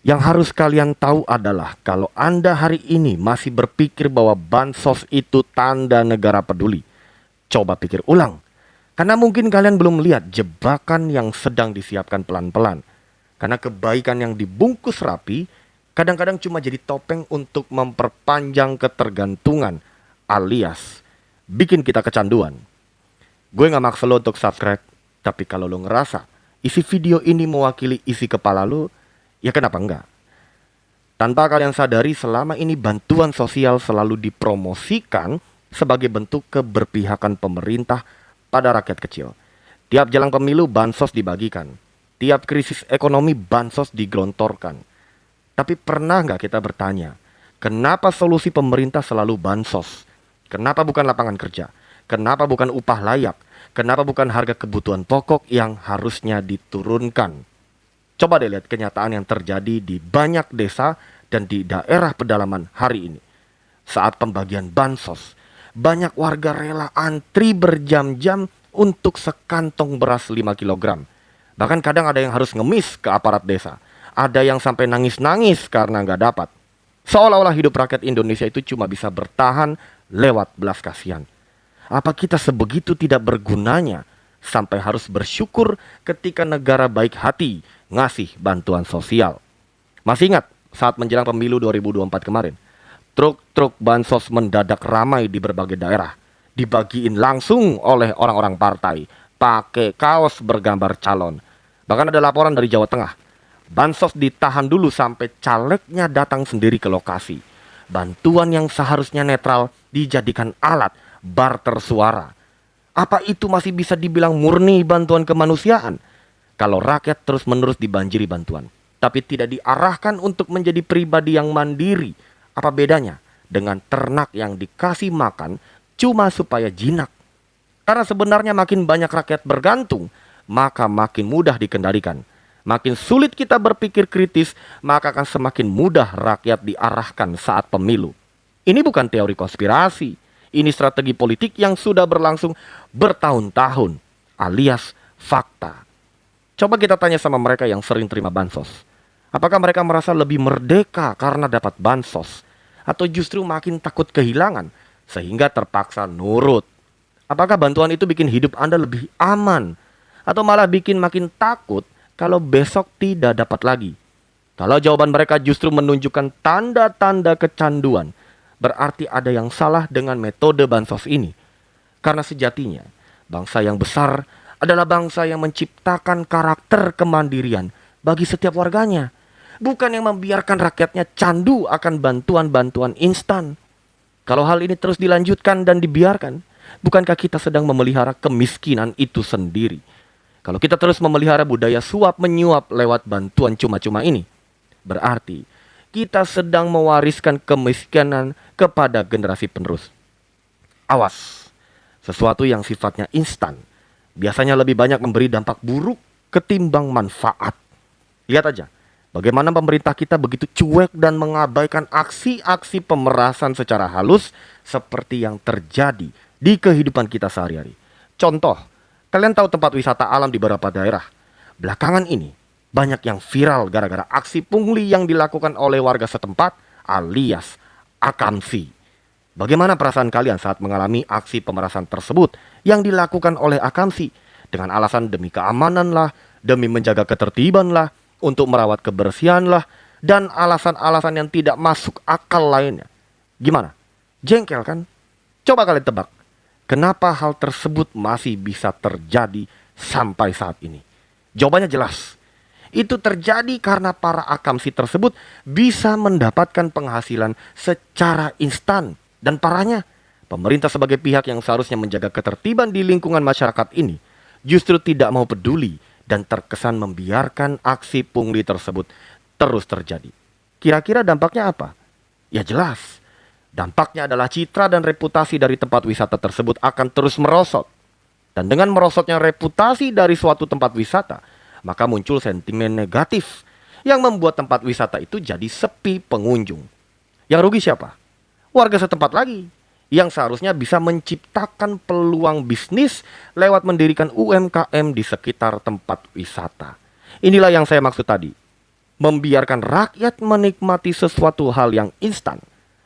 Yang harus kalian tahu adalah kalau Anda hari ini masih berpikir bahwa bansos itu tanda negara peduli, coba pikir ulang. Karena mungkin kalian belum melihat jebakan yang sedang disiapkan pelan-pelan. Karena kebaikan yang dibungkus rapi kadang-kadang cuma jadi topeng untuk memperpanjang ketergantungan alias bikin kita kecanduan. Gue gak maksa lo untuk subscribe, tapi kalau lo ngerasa isi video ini mewakili isi kepala lo, ya kenapa enggak? Tanpa kalian sadari selama ini bantuan sosial selalu dipromosikan sebagai bentuk keberpihakan pemerintah pada rakyat kecil. Tiap jelang pemilu bansos dibagikan. Tiap krisis ekonomi bansos digelontorkan. Tapi pernah nggak kita bertanya, kenapa solusi pemerintah selalu bansos? Kenapa bukan lapangan kerja? Kenapa bukan upah layak? Kenapa bukan harga kebutuhan pokok yang harusnya diturunkan? Coba deh lihat kenyataan yang terjadi di banyak desa dan di daerah pedalaman hari ini. Saat pembagian bansos, banyak warga rela antri berjam-jam untuk sekantong beras 5 kilogram. Bahkan kadang ada yang harus ngemis ke aparat desa. Ada yang sampai nangis-nangis karena nggak dapat. Seolah-olah hidup rakyat Indonesia itu cuma bisa bertahan lewat belas kasihan. Apa kita sebegitu tidak bergunanya sampai harus bersyukur ketika negara baik hati ngasih bantuan sosial? Masih ingat saat menjelang pemilu 2024 kemarin? Truk-truk bansos mendadak ramai di berbagai daerah. Dibagiin langsung oleh orang-orang partai. Pakai kaos bergambar calon. Bahkan ada laporan dari Jawa Tengah. Bansos ditahan dulu sampai calegnya datang sendiri ke lokasi. Bantuan yang seharusnya netral dijadikan alat barter suara. Apa itu masih bisa dibilang murni bantuan kemanusiaan? Kalau rakyat terus-menerus dibanjiri bantuan, tapi tidak diarahkan untuk menjadi pribadi yang mandiri, apa bedanya dengan ternak yang dikasih makan cuma supaya jinak? Karena sebenarnya makin banyak rakyat bergantung, maka makin mudah dikendalikan. Makin sulit kita berpikir kritis, maka akan semakin mudah rakyat diarahkan saat pemilu. Ini bukan teori konspirasi. Ini strategi politik yang sudah berlangsung bertahun-tahun, alias fakta. Coba kita tanya sama mereka yang sering terima bansos. Apakah mereka merasa lebih merdeka karena dapat bansos? Atau justru makin takut kehilangan sehingga terpaksa nurut? Apakah bantuan itu bikin hidup Anda lebih aman? Atau malah bikin makin takut kalau besok tidak dapat lagi? Kalau jawaban mereka justru menunjukkan tanda-tanda kecanduan, berarti ada yang salah dengan metode bansos ini. Karena sejatinya, bangsa yang besar adalah bangsa yang menciptakan karakter kemandirian bagi setiap warganya. Bukan yang membiarkan rakyatnya candu akan bantuan-bantuan instan. Kalau hal ini terus dilanjutkan dan dibiarkan, bukankah kita sedang memelihara kemiskinan itu sendiri? Kalau kita terus memelihara budaya suap menyuap lewat bantuan cuma-cuma ini, berarti kita sedang mewariskan kemiskinan kepada generasi penerus. Awas, sesuatu yang sifatnya instan biasanya lebih banyak memberi dampak buruk ketimbang manfaat. Lihat aja, bagaimana pemerintah kita begitu cuek dan mengabaikan aksi-aksi pemerasan secara halus seperti yang terjadi di kehidupan kita sehari-hari. Contoh, kalian tahu tempat wisata alam di beberapa daerah belakangan ini banyak yang viral gara-gara aksi pungli yang dilakukan oleh warga setempat alias akamsi. Bagaimana perasaan kalian saat mengalami aksi pemerasan tersebut yang dilakukan oleh akamsi? Dengan alasan demi keamanan lah, demi menjaga ketertiban lah, untuk merawat kebersihan lah, dan alasan-alasan yang tidak masuk akal lainnya. Gimana? Jengkel kan? Coba kalian tebak, kenapa hal tersebut masih bisa terjadi sampai saat ini? Jawabannya jelas. Itu terjadi karena para akamsi tersebut bisa mendapatkan penghasilan secara instan. Dan parahnya, pemerintah sebagai pihak yang seharusnya menjaga ketertiban di lingkungan masyarakat ini justru tidak mau peduli dan terkesan membiarkan aksi pungli tersebut terus terjadi. Kira-kira dampaknya apa? Ya jelas, dampaknya adalah citra dan reputasi dari tempat wisata tersebut akan terus merosot. Dan dengan merosotnya reputasi dari suatu tempat wisata, maka muncul sentimen negatif yang membuat tempat wisata itu jadi sepi pengunjung. Yang rugi siapa? Warga setempat lagi, yang seharusnya bisa menciptakan peluang bisnis lewat mendirikan UMKM di sekitar tempat wisata. Inilah yang saya maksud tadi. membiarkan rakyat menikmati sesuatu hal yang instan,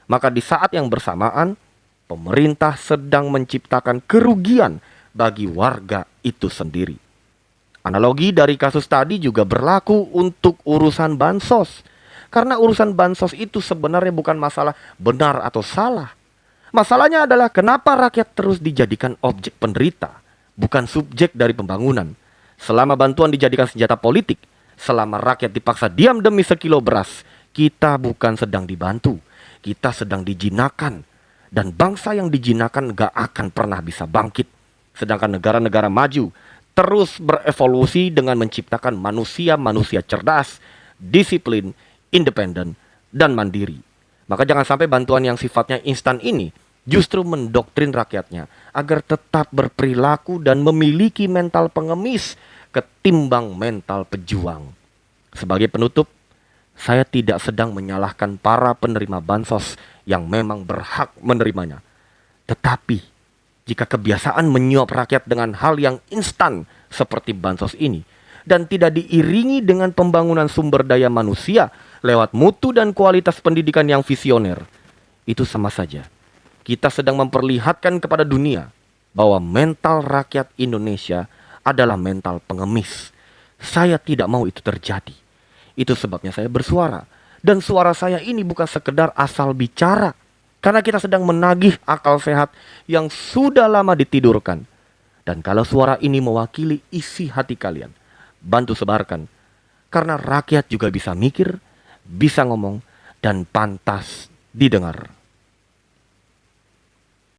maka di saat yang bersamaan pemerintah sedang menciptakan kerugian bagi warga itu sendiri. Analogi dari kasus tadi juga berlaku untuk urusan bansos. Karena urusan bansos itu sebenarnya bukan masalah benar atau salah. Masalahnya adalah kenapa rakyat terus dijadikan objek penderita, bukan subjek dari pembangunan. Selama bantuan dijadikan senjata politik, selama rakyat dipaksa diam demi sekilo beras, kita bukan sedang dibantu, kita sedang dijinakan. Dan bangsa yang dijinakan gak akan pernah bisa bangkit. Sedangkan negara-negara maju terus berevolusi dengan menciptakan manusia-manusia cerdas, disiplin, independen, dan mandiri. Maka jangan sampai bantuan yang sifatnya instan ini justru mendoktrin rakyatnya agar tetap berperilaku dan memiliki mental pengemis ketimbang mental pejuang. Sebagai penutup, saya tidak sedang menyalahkan para penerima bansos yang memang berhak menerimanya. Tetapi jika kebiasaan menyuap rakyat dengan hal yang instan seperti bansos ini dan tidak diiringi dengan pembangunan sumber daya manusia lewat mutu dan kualitas pendidikan yang visioner, itu sama saja kita sedang memperlihatkan kepada dunia bahwa mental rakyat Indonesia adalah mental pengemis. Saya tidak mau itu terjadi. Itu sebabnya saya bersuara. Dan suara saya ini bukan sekedar asal bicara. Karena kita sedang menagih akal sehat yang sudah lama ditidurkan. Dan kalau suara ini mewakili isi hati kalian, bantu sebarkan. Karena rakyat juga bisa mikir, bisa ngomong, dan pantas didengar.